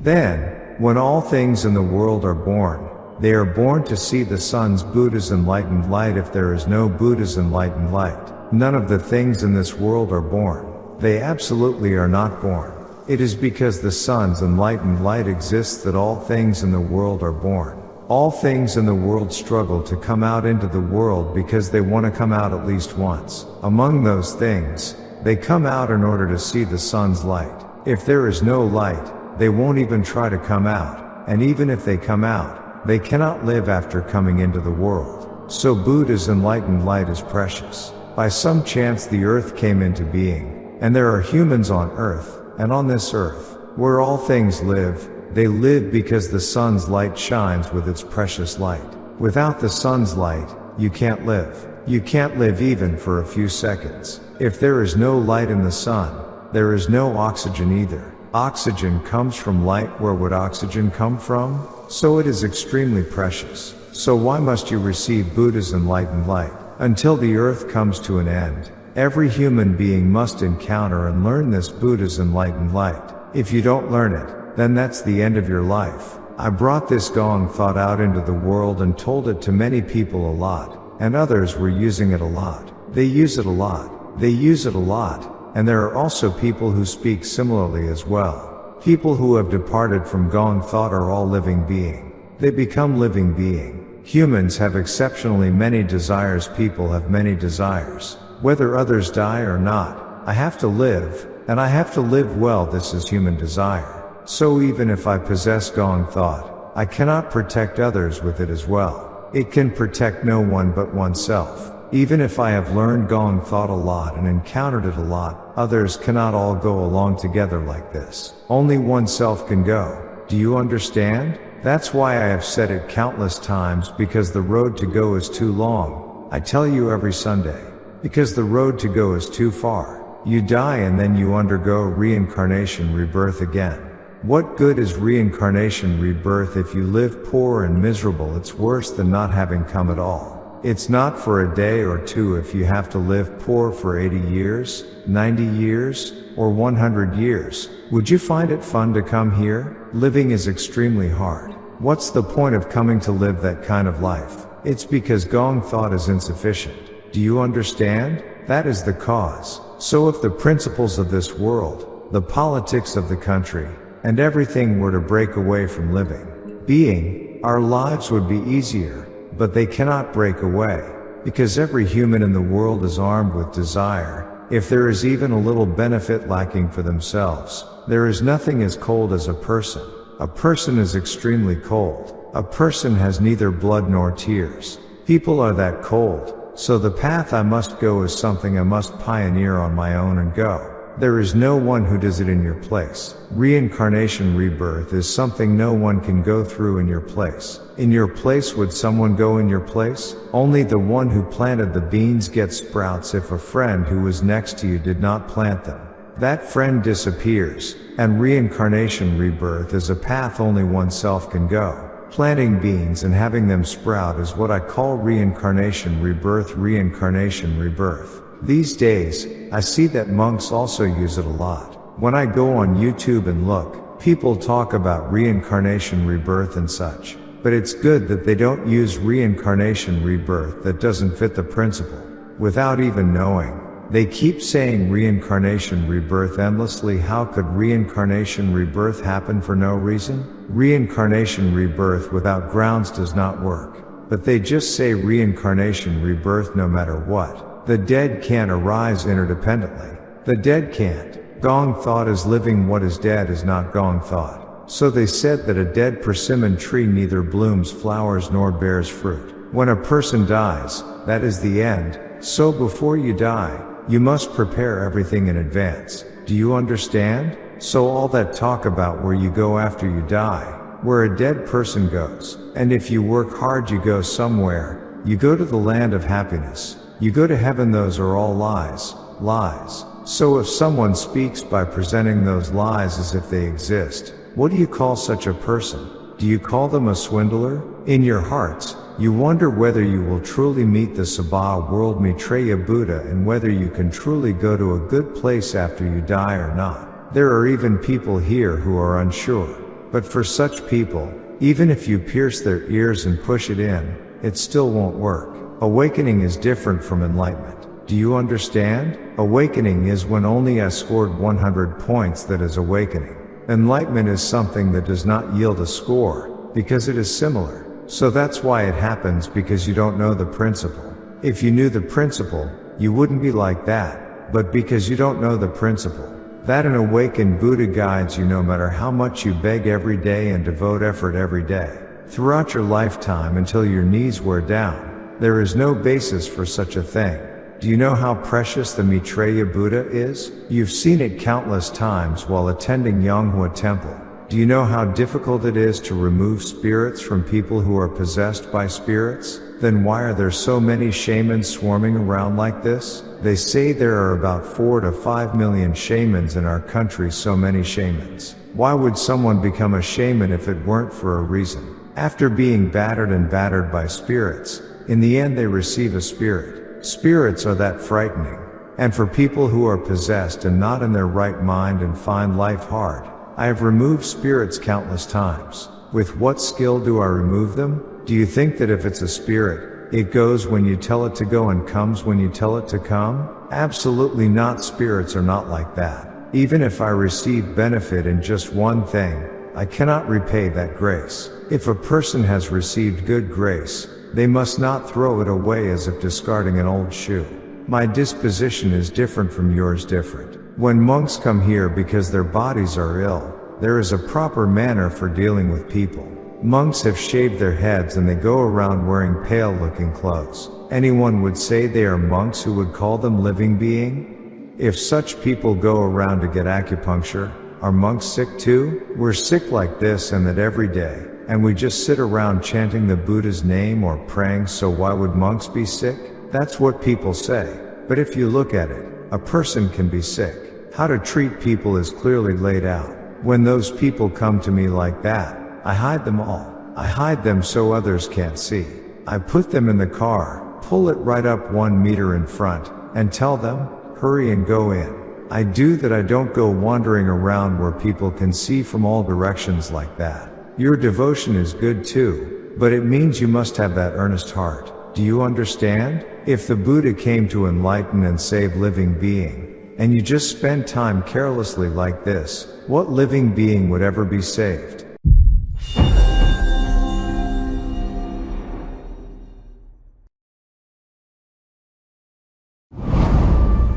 Then, when all things in the world are born, they are born to see the sun's Buddha's enlightened light. If there is no Buddha's enlightened light, none of the things in this world are born. They absolutely are not born. It is because the sun's enlightened light exists that all things in the world are born. All things in the world struggle to come out into the world because they want to come out at least once. Among those things, they come out in order to see the sun's light. If there is no light, they won't even try to come out, and even if they come out, they cannot live after coming into the world. So Buddha's enlightened light is precious. By some chance the earth came into being, and there are humans on earth, and on this earth, where all things live, they live because the sun's light shines with its precious light. Without the sun's light, you can't live. You can't live even for a few seconds. If there is no light in the sun, there is no oxygen either. Oxygen comes from light. Where would oxygen come from? So it is extremely precious. So why must you receive Buddha's enlightened light? Until the earth comes to an end, every human being must encounter and learn this Buddha's enlightened light. If you don't learn it, then that's the end of your life. I brought this Gong Thought out into the world and told it to many people a lot, and others were using it a lot. They use it a lot. They use it a lot, and there are also people who speak similarly as well. People who have departed from Gong Thought are all living being. They become living being. Humans have exceptionally many desires. People have many desires. Whether others die or not, I have to live, and I have to live well. This is human desire. So even if I possess Gong Thought, I cannot protect others with it as well. It can protect no one but oneself. Even if I have learned Gong Thought a lot and encountered it a lot, others cannot all go along together like this. Only oneself can go. Do you understand? That's why I have said it countless times, because the road to go is too long. I tell you every Sunday. Because the road to go is too far. You die and then you undergo reincarnation, rebirth again. What good is reincarnation, rebirth if you live poor and miserable? It's worse than not having come at all. It's not for a day or two. If you have to live poor for 80 years, 90 years, or 100 years, would you find it fun to come here? Living is extremely hard. What's the point of coming to live that kind of life? It's because Gong Thought is insufficient. Do you understand? That is the cause. So if the principles of this world, the politics of the country, and everything were to break away from living being, our lives would be easier, but they cannot break away, because every human in the world is armed with desire. If there is even a little benefit lacking for themselves, there is nothing as cold as a person. A person is extremely cold. A person has neither blood nor tears. People are that cold. So the path I must go is something I must pioneer on my own and go. There is no one who does it in your place. Reincarnation, rebirth is something no one can go through in your place. In your place, would someone go in your place? Only the one who planted the beans gets sprouts. If a friend who was next to you did not plant them, that friend disappears. And reincarnation, rebirth is a path only oneself can go. Planting beans and having them sprout is what I call reincarnation, rebirth. Reincarnation, rebirth. These days, I see that monks also use it a lot. When I go on YouTube and look, people talk about reincarnation, rebirth and such. But it's good that they don't use reincarnation, rebirth that doesn't fit the principle. Without even knowing, they keep saying reincarnation, rebirth endlessly. How could reincarnation, rebirth happen for no reason? Reincarnation, rebirth without grounds does not work. But they just say reincarnation, rebirth no matter what. The dead can't arise interdependently. The dead can't. Gong Thought is living. What is dead is not Gong Thought. So they said that a dead persimmon tree neither blooms flowers nor bears fruit. When a person dies, that is the end. So before you die, you must prepare everything in advance. Do you understand? So all that talk about where you go after you die, where a dead person goes, and if you work hard you go somewhere, you go to the land of happiness. You go to heaven, those are all lies, lies. So if someone speaks by presenting those lies as if they exist, what do you call such a person? Do you call them a swindler? In your hearts, you wonder whether you will truly meet the Sabha world Maitreya Buddha and whether you can truly go to a good place after you die or not. There are even people here who are unsure. But for such people, even if you pierce their ears and push it in, it still won't work. Awakening is different from enlightenment. Do you understand? Awakening is when only I scored 100 points, that is awakening. Enlightenment is something that does not yield a score, because it is similar. So that's why it happens, because you don't know the principle. If you knew the principle, you wouldn't be like that, but because you don't know the principle, that an awakened Buddha guides you no matter how much you beg every day and devote effort every day, throughout your lifetime until your knees wear down. There is no basis for such a thing. Do you know how precious the Maitreya Buddha is? You've seen it countless times while attending Yonghwa temple. Do you know how difficult it is to remove spirits from people who are possessed by spirits? Then why are there so many shamans swarming around like this? They say there are about 4 to 5 million shamans in our country. So many shamans. Why would someone become a shaman if it weren't for a reason? After being battered by spirits, in the end they receive a spirit. Spirits are that frightening. And for people who are possessed and not in their right mind and find life hard, I have removed spirits countless times. With what skill do I remove them? Do you think that if it's a spirit, it goes when you tell it to go and comes when you tell it to come? Absolutely not. Spirits are not like that. Even if I receive benefit in just one thing, I cannot repay that grace. If a person has received good grace, they must not throw it away as if discarding an old shoe. My disposition is different from yours. Different. When monks come here because their bodies are ill, there is a proper manner for dealing with people. Monks have shaved their heads and they go around wearing pale-looking clothes. Anyone would say they are monks who would call them living being? If such people go around to get acupuncture, are monks sick too? We're sick like this and that every day, and we just sit around chanting the Buddha's name or praying, so why would monks be sick? That's what people say. But if you look at it, a person can be sick. How to treat people is clearly laid out. When those people come to me like that, I hide them all. I hide them so others can't see. I put them in the car, pull it right up 1 meter in front, and tell them, hurry and go in. I do that. I don't go wandering around where people can see from all directions like that. Your devotion is good too, but it means you must have that earnest heart. Do you understand? If the Buddha came to enlighten and save living being, and you just spend time carelessly like this, what living being would ever be saved?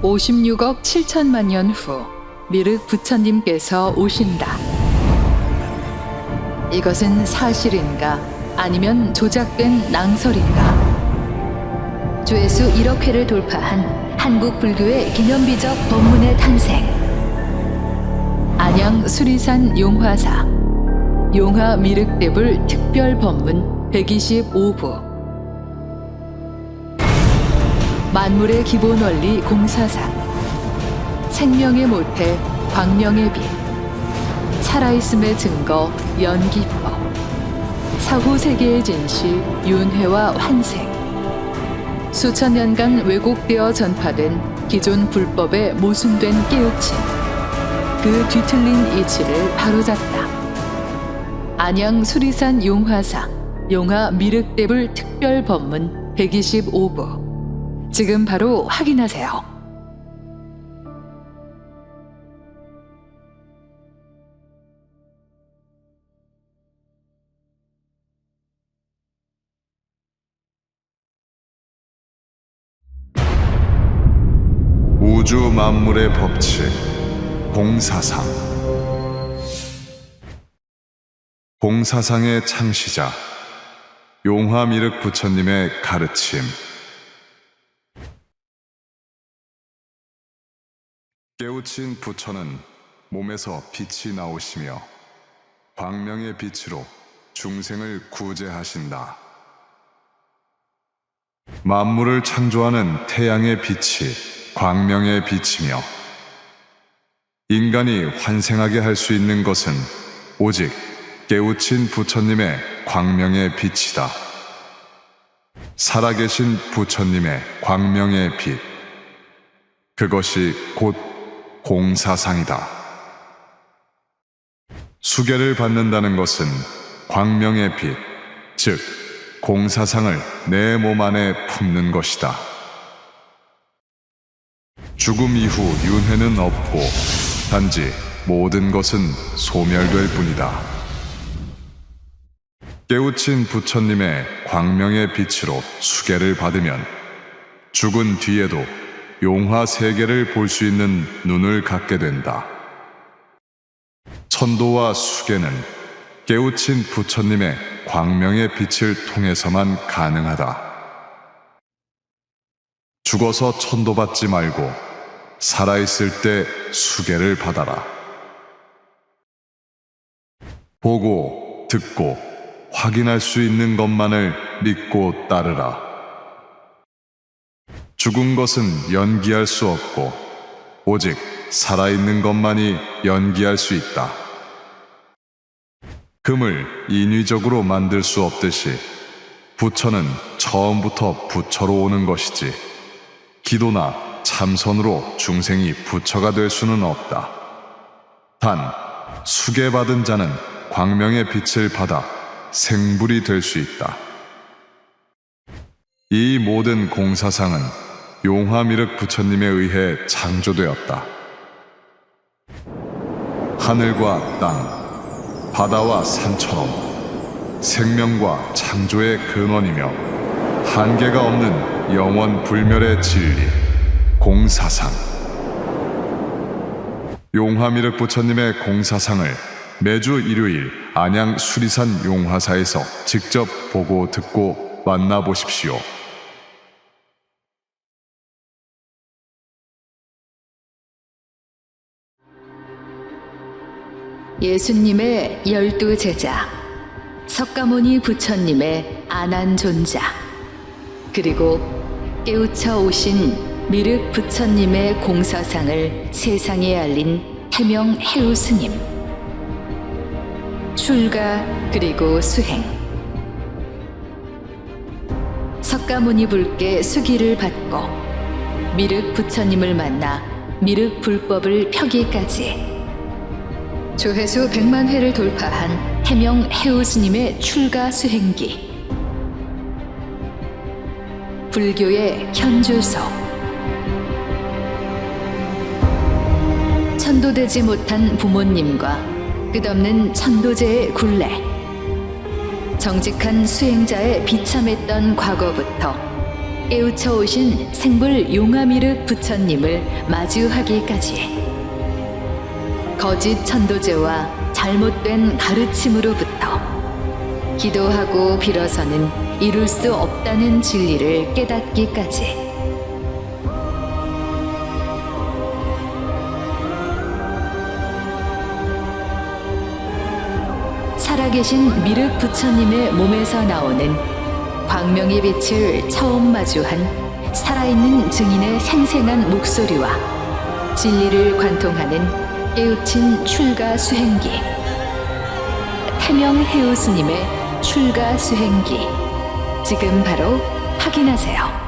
56억 7천만 년 후 미륵 부처님께서 오신다. 이것은 사실인가 아니면 조작된 낭설인가? 조회수 1억 회를 돌파한 한국 불교의 기념비적 법문의 탄생. 안양 수리산 용화사 용화미륵대불 특별 법문 125부. 만물의 기본 원리 공사상, 생명의 모태 광명의 빛, 살아있음의 증거 연기법, 사후 세계의 진실 윤회와 환생. 수천 년간 왜곡되어 전파된 기존 불법에 모순된 깨우침, 그 뒤틀린 이치를 바로잡다. 안양 수리산 용화상 용화미륵대불 특별 법문 125부. 지금 바로 확인하세요. 우주 만물의 법칙, 공사상. 공사상의 창시자, 용화미륵부처님의 가르침. 깨우친 부처는 몸에서 빛이 나오시며 광명의 빛으로 중생을 구제하신다. 만물을 창조하는 태양의 빛이 광명의 빛이며 인간이 환생하게 할 수 있는 것은 오직 깨우친 부처님의 광명의 빛이다. 살아계신 부처님의 광명의 빛, 그것이 곧 공사상이다. 수계를 받는다는 것은 광명의 빛, 즉 공사상을 내 몸 안에 품는 것이다. 죽음 이후 윤회는 없고 단지 모든 것은 소멸될 뿐이다. 깨우친 부처님의 광명의 빛으로 수계를 받으면 죽은 뒤에도 용화 세계를 볼 수 있는 눈을 갖게 된다. 천도와 수계는 깨우친 부처님의 광명의 빛을 통해서만 가능하다. 죽어서 천도받지 말고 살아있을 때 수계를 받아라. 보고, 듣고, 확인할 수 있는 것만을 믿고 따르라. 죽은 것은 연기할 수 없고 오직 살아있는 것만이 연기할 수 있다. 금을 인위적으로 만들 수 없듯이 부처는 처음부터 부처로 오는 것이지 기도나 참선으로 중생이 부처가 될 수는 없다. 단 수계받은 자는 광명의 빛을 받아 생불이 될 수 있다. 이 모든 공사상은 용화미륵부처님에 의해 창조되었다. 하늘과 땅, 바다와 산처럼 생명과 창조의 근원이며 한계가 없는 영원 불멸의 진리, 공사상. 용화미륵부처님의 공사상을 매주 일요일 안양 수리산 용화사에서 직접 보고 듣고 만나보십시오. 예수님의 12제자, 석가모니 부처님의 안한존자, 그리고 깨우쳐 오신 미륵 부처님의 공사상을 세상에 알린 해명 해우 스님. 출가 그리고 수행. 석가모니 불께 수기를 받고 미륵 부처님을 만나 미륵 불법을 펴기까지 조회수 100만 회를 돌파한 해명 해우 스님의 출가 수행기. 불교의 현주소. 천도되지 못한 부모님과 끝없는 천도제의 굴레. 정직한 수행자의 비참했던 과거부터 깨우쳐 오신 생불 용화미륵 부처님을 마주하기까지 거짓 천도제와 잘못된 가르침으로부터 기도하고 빌어서는 이룰 수 없다는 진리를 깨닫기까지 살아계신 미륵 부처님의 몸에서 나오는 광명의 빛을 처음 마주한 살아있는 증인의 생생한 목소리와 진리를 관통하는 깨우친 출가 수행기, 해명 해우 스님의 출가 수행기, 지금 바로 확인하세요.